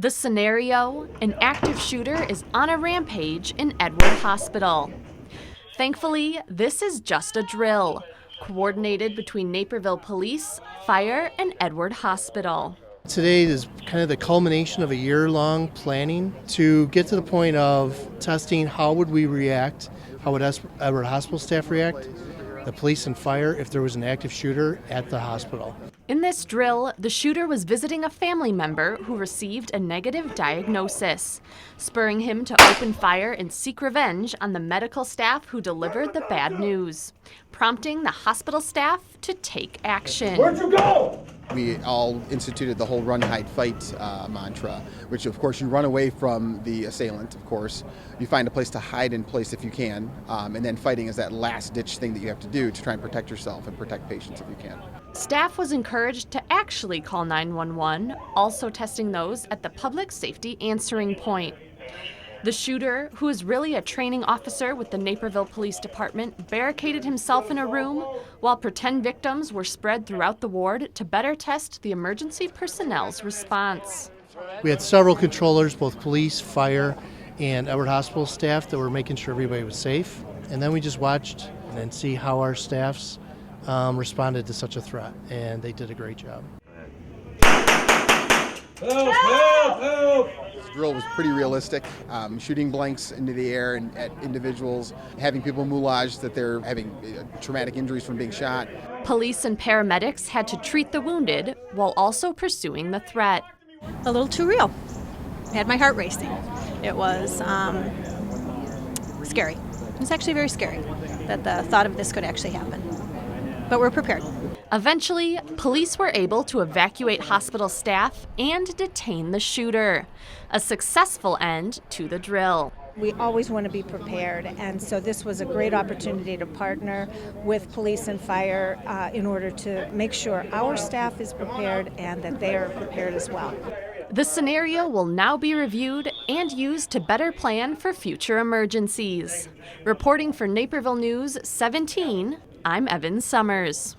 The scenario: an active shooter is on a rampage in Edward Hospital. Thankfully, this is just a drill, coordinated between Naperville Police, Fire, and Edward Hospital. Today is kind of the culmination of a year-long planning to get to the point of testing how would we react, how would Edward Hospital staff react, the police and fire if there was an active shooter at the hospital. In this drill, the shooter was visiting a family member who received a negative diagnosis, spurring him to open fire and seek revenge on the medical staff who delivered the bad news, prompting the hospital staff to take action. Where'd you go? We all instituted the whole run, hide, fight mantra, which of course you run away from the assailant, of course. You find a place to hide in place if you can, and then fighting is that last ditch thing that you have to do to try and protect yourself and protect patients if you can. Staff was encouraged to actually call 911, also testing those at the public safety answering point. The shooter, who is really a training officer with the Naperville Police Department, barricaded himself in a room while pretend victims were spread throughout the ward to better test the emergency personnel's response. We had several controllers, both police, fire, and Edward Hospital staff that were making sure everybody was safe. And then we just watched and see how our staffs responded to such a threat, and they did a great job. Help! Help! Help! This drill was pretty realistic, shooting blanks into the air and at individuals, having people moulage that they're having traumatic injuries from being shot. Police and paramedics had to treat the wounded while also pursuing the threat. A little too real. I had my heart racing. It was scary. It was actually very scary that the thought of this could actually happen. But we're prepared. Eventually, police were able to evacuate hospital staff and detain the shooter. A successful end to the drill. We always want to be prepared, and so this was a great opportunity to partner with police and fire in order to make sure our staff is prepared and that they are prepared as well. The scenario will now be reviewed and used to better plan for future emergencies. Reporting for Naperville News 17, I'm Evan Summers.